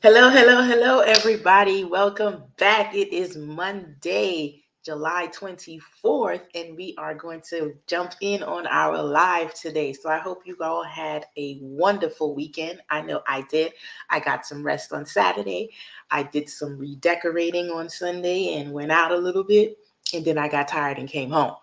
Hello, hello, hello, everybody. Welcome back. It is Monday, July 24th, and we are going to jump in on our live today. So I hope you all had a wonderful weekend. I know I did. I got some rest on Saturday. I did some redecorating on Sunday and went out a little bit, and then I got tired and came home.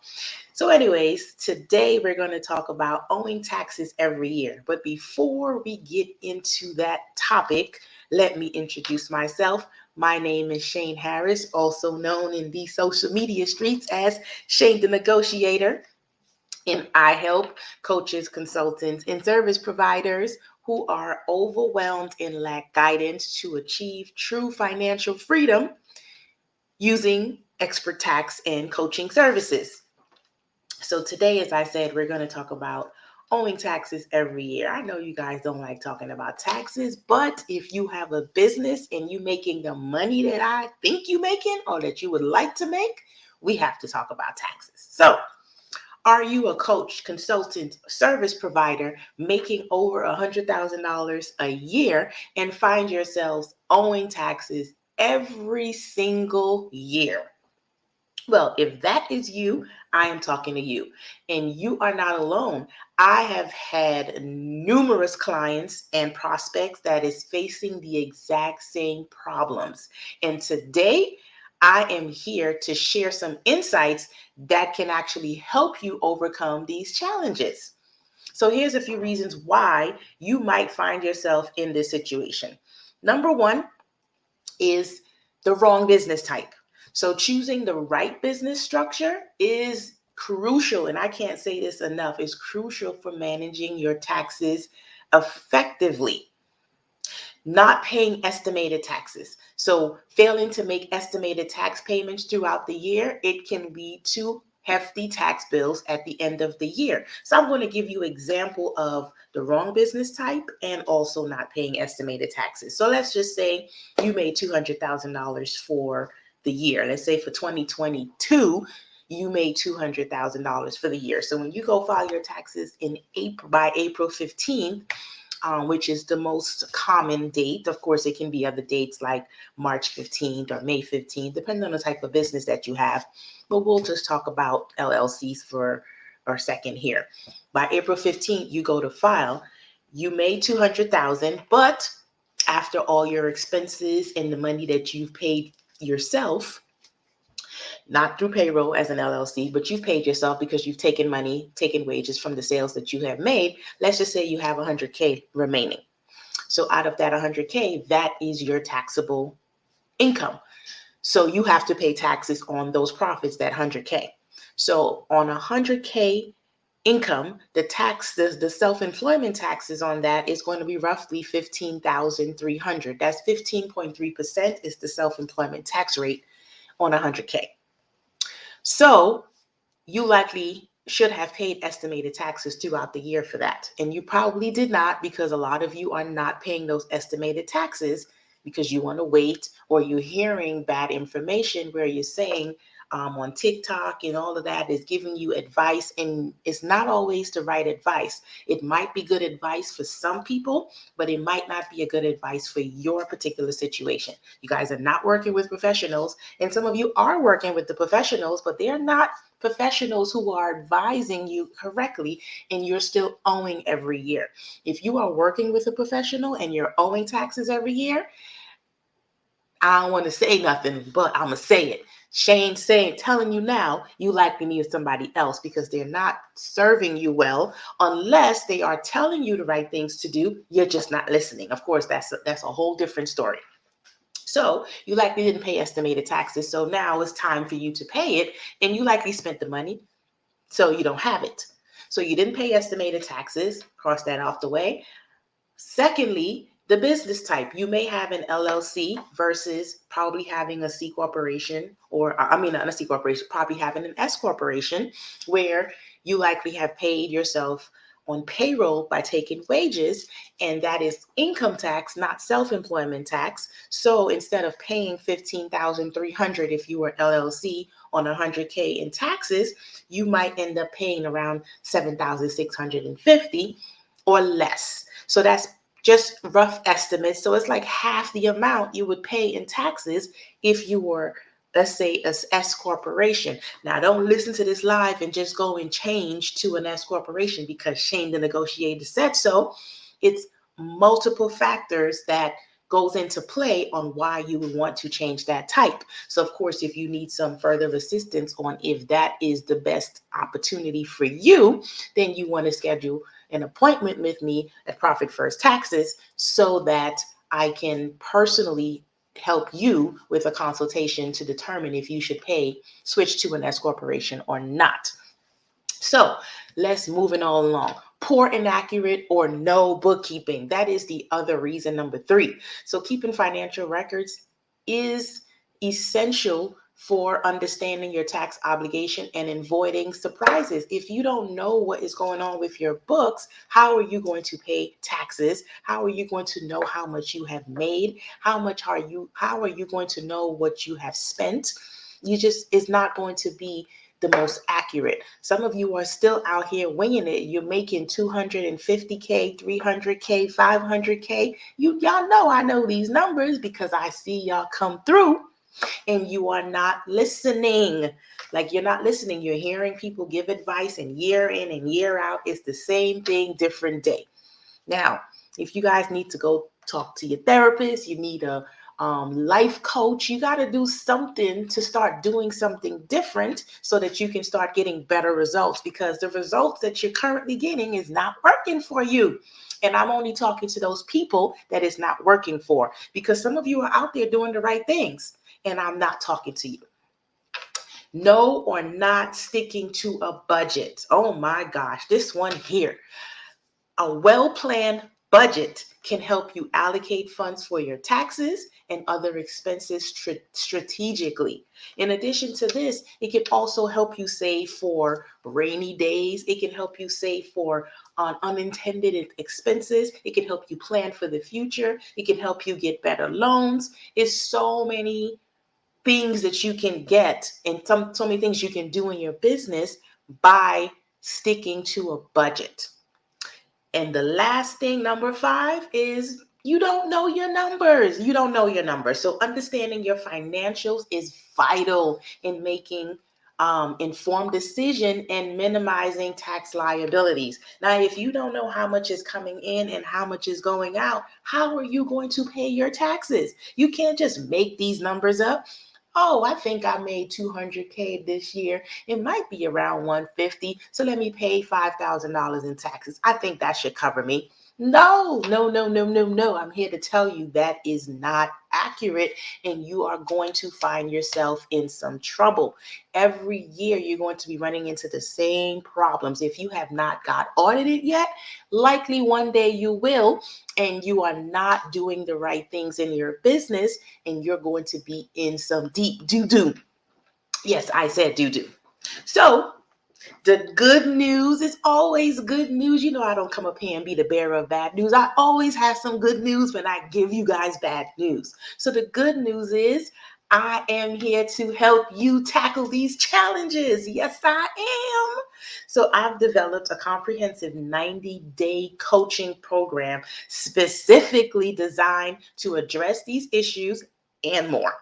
So, anyways, today we're going to talk about owing taxes every year. But before we get into that topic, let me introduce myself. My name is Shane Harris, also known in the social media streets as Shane the Negotiator. And I help coaches, consultants, and service providers who are overwhelmed and lack guidance to achieve true financial freedom using expert tax and coaching services. So today, as I said, we're going to talk about owing taxes every year. I know you guys don't like talking about taxes, but if you have a business and you making the money that I think you making or that you would like to make, we have to talk about taxes. So, are you a coach, consultant, service provider making over $100,000 a year and find yourselves owing taxes every single year? Well, if that is you, I am talking to you. And you are not alone. I have had numerous clients and prospects that is facing the exact same problems. And today, I am here to share some insights that can actually help you overcome these challenges. So here's a few reasons why you might find yourself in this situation. Number one is the wrong business type. So choosing the right business structure is crucial, and I can't say this enough, is crucial for managing your taxes effectively. Not paying estimated taxes. So failing to make estimated tax payments throughout the year, it can lead to hefty tax bills at the end of the year. So I'm going to give you an example of the wrong business type and also not paying estimated taxes. So let's just say you made $200,000 for the year. Let's say for 2022, you made $200,000 for the year. So when you go file your taxes in April by April 15th, which is the most common date. Of course, it can be other dates like March 15th or May 15th, depending on the type of business that you have. But we'll just talk about LLCs for a second here. By April 15th, you go to file. You made 200,000, but after all your expenses and the money that you've paid yourself, not through payroll as an LLC, but you've paid yourself because you've taken money, taken wages from the sales that you have made. Let's just say you have 100K remaining. So out of that 100K, that is your taxable income. So you have to pay taxes on those profits, that 100K. So on 100K income, the self-employment taxes on that is going to be roughly 15,300. That's 15.3% is the self-employment tax rate on 100K. So you likely should have paid estimated taxes throughout the year for that. And you probably did not, because a lot of you are not paying those estimated taxes because you want to wait, or you're hearing bad information where you're saying on TikTok and all of that is giving you advice, and it's not always the right advice. It might be good advice for some people, but it might not be a good advice for your particular situation. You guys are not working with professionals, and some of you are working with the professionals, but they're not professionals who are advising you correctly, and you're still owing every year. If you are working with a professional and you're owing taxes every year, I don't want to say nothing, but I'm going to say it. Shane telling you now, you likely need somebody else because they're not serving you well unless they are telling you the right things to do. You're just not listening. Of course, that's a whole different story. So you likely didn't pay estimated taxes. So now it's time for you to pay it, and you likely spent the money, so you don't have it. So you didn't pay estimated taxes. Cross that off the way. Secondly, the business type. You may have an LLC versus probably having a C corporation, or I mean, not a C corporation, probably having an S corporation, where you likely have paid yourself on payroll by taking wages, and that is income tax, not self-employment tax. So instead of paying 15,300 if you were LLC on 100K in taxes, you might end up paying around 7,650 or less. So that's just rough estimates. So it's like half the amount you would pay in taxes if you were, let's say, a S corporation. Now, don't listen to this live and just go and change to an S corporation because Shane the negotiator said so. It's multiple factors that goes into play on why you would want to change that type. So of course, if you need some further assistance on if that is the best opportunity for you, then you want to schedule an appointment with me at Profit First Taxes so that I can personally help you with a consultation to determine if you should switch to an S corporation or not. So let's moving on along. Poor, inaccurate, or no bookkeeping. That is the other reason, number 3. So keeping financial records is essential for understanding your tax obligation and avoiding surprises. If you don't know what is going on with your books, how are you going to pay taxes? How are you going to know how much you have made? How are you going to know what you have spent? It's not going to be the most accurate. Some of you are still out here winging it. You're making 250K, 300K, 500K. Y'all know I know these numbers because I see y'all come through and you are not listening. Like, you're not listening. You're hearing people give advice, and year in and year out, it's the same thing, different day. Now, if you guys need to go talk to your therapist, you need a life coach, you got to do something to start doing something different so that you can start getting better results, because the results that you're currently getting is not working for you. And I'm only talking to those people that is not working for, because some of you are out there doing the right things and I'm not talking to you. No, or not sticking to a budget. Oh my gosh, this one here. A well-planned budget can help you allocate funds for your taxes and other expenses strategically. In addition to this, it can also help you save for rainy days. It can help you save for unintended expenses. It can help you plan for the future. It can help you get better loans. It's so many things that you can get, and so many things you can do in your business by sticking to a budget. And the last thing, number 5, is you don't know your numbers. You don't know your numbers. So understanding your financials is vital in making informed decision and minimizing tax liabilities. Now, if you don't know how much is coming in and how much is going out, how are you going to pay your taxes? You can't just make these numbers up. Oh, I think I made 200K this year. It might be around 150. So let me pay $5,000 in taxes. I think that should cover me. No, no, no, no, no, no. I'm here to tell you that is not accurate, and you are going to find yourself in some trouble. Every year you're going to be running into the same problems. If you have not got audited yet, likely one day you will, and you are not doing the right things in your business, and you're going to be in some deep doo-doo. Yes, I said doo-doo. So the good news is always good news. You know, I don't come up here and be the bearer of bad news. I always have some good news when I give you guys bad news. So the good news is I am here to help you tackle these challenges. Yes, I am. So I've developed a comprehensive 90-day coaching program specifically designed to address these issues and more.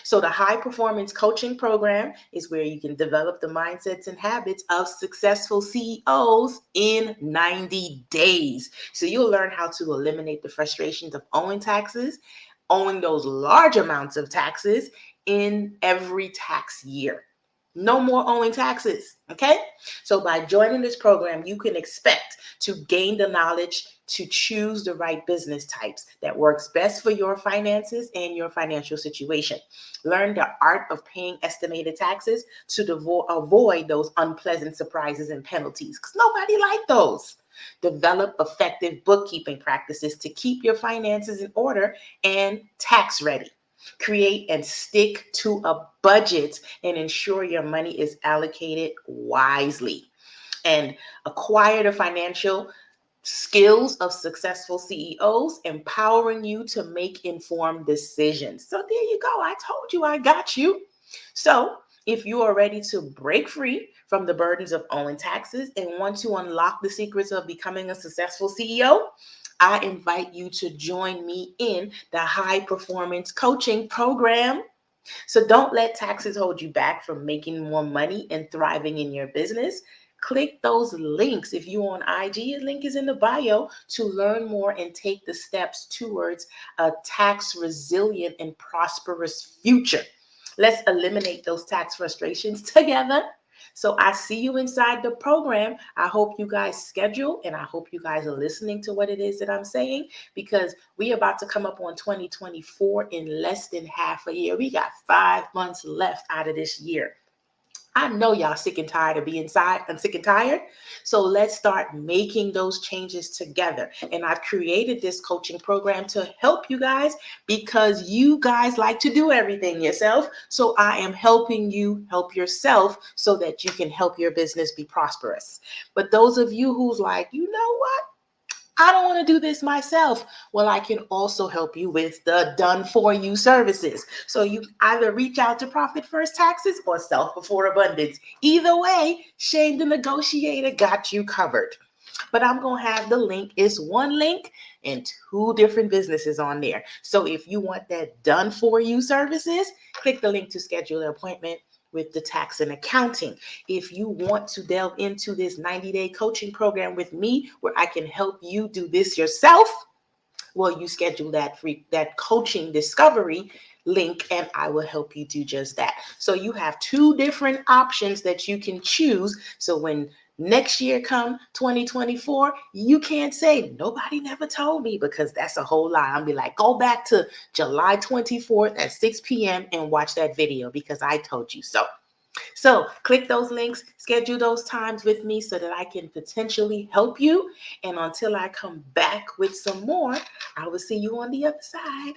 So the high performance coaching program is where you can develop the mindsets and habits of successful CEOs in 90 days. So you'll learn how to eliminate the frustrations of owing taxes, owing those large amounts of taxes in every tax year. No more owing taxes, okay? So by joining this program, you can expect to gain the knowledge to choose the right business types that works best for your finances and your financial situation. Learn the art of paying estimated taxes to avoid those unpleasant surprises and penalties, because nobody likes those. Develop effective bookkeeping practices to keep your finances in order and tax ready. Create and stick to a budget and ensure your money is allocated wisely. And acquire the financial skills of successful CEOs, empowering you to make informed decisions. So there you go. I told you I got you. So if you are ready to break free from the burdens of owing taxes and want to unlock the secrets of becoming a successful CEO, I invite you to join me in the high performance coaching program. So don't let taxes hold you back from making more money and thriving in your business. Click those links. If you're on IG, a link is in the bio to learn more and take the steps towards a tax resilient and prosperous future. Let's eliminate those tax frustrations together. So I see you inside the program. I hope you guys schedule and I hope you guys are listening to what it is that I'm saying, because we about to come up on 2024 in less than half a year. We got 5 months left out of this year. I know y'all sick and tired of being inside. I'm sick and tired. So let's start making those changes together. And I've created this coaching program to help you guys because you guys like to do everything yourself. So I am helping you help yourself so that you can help your business be prosperous. But those of you who's like, you know what? I don't want to do this myself. Well, I can also help you with the done for you services. So you either reach out to Profit First Taxes or Self Before Abundance. Either way, Shane the Negotiator got you covered. But I'm going to have the link. It's one link and 2 different businesses on there. So if you want that done for you services, click the link to schedule an appointment with the tax and accounting. If you want to delve into this 90-day coaching program with me where I can help you do this yourself, well, you schedule that coaching discovery link and I will help you do just that. So you have 2 different options that you can choose. So when next year come 2024, you can't say nobody never told me, because that's a whole lie. I'll be like, go back to July 24th at 6 p.m. and watch that video because I told you so. So click those links, schedule those times with me so that I can potentially help you. And until I come back with some more, I will see you on the other side.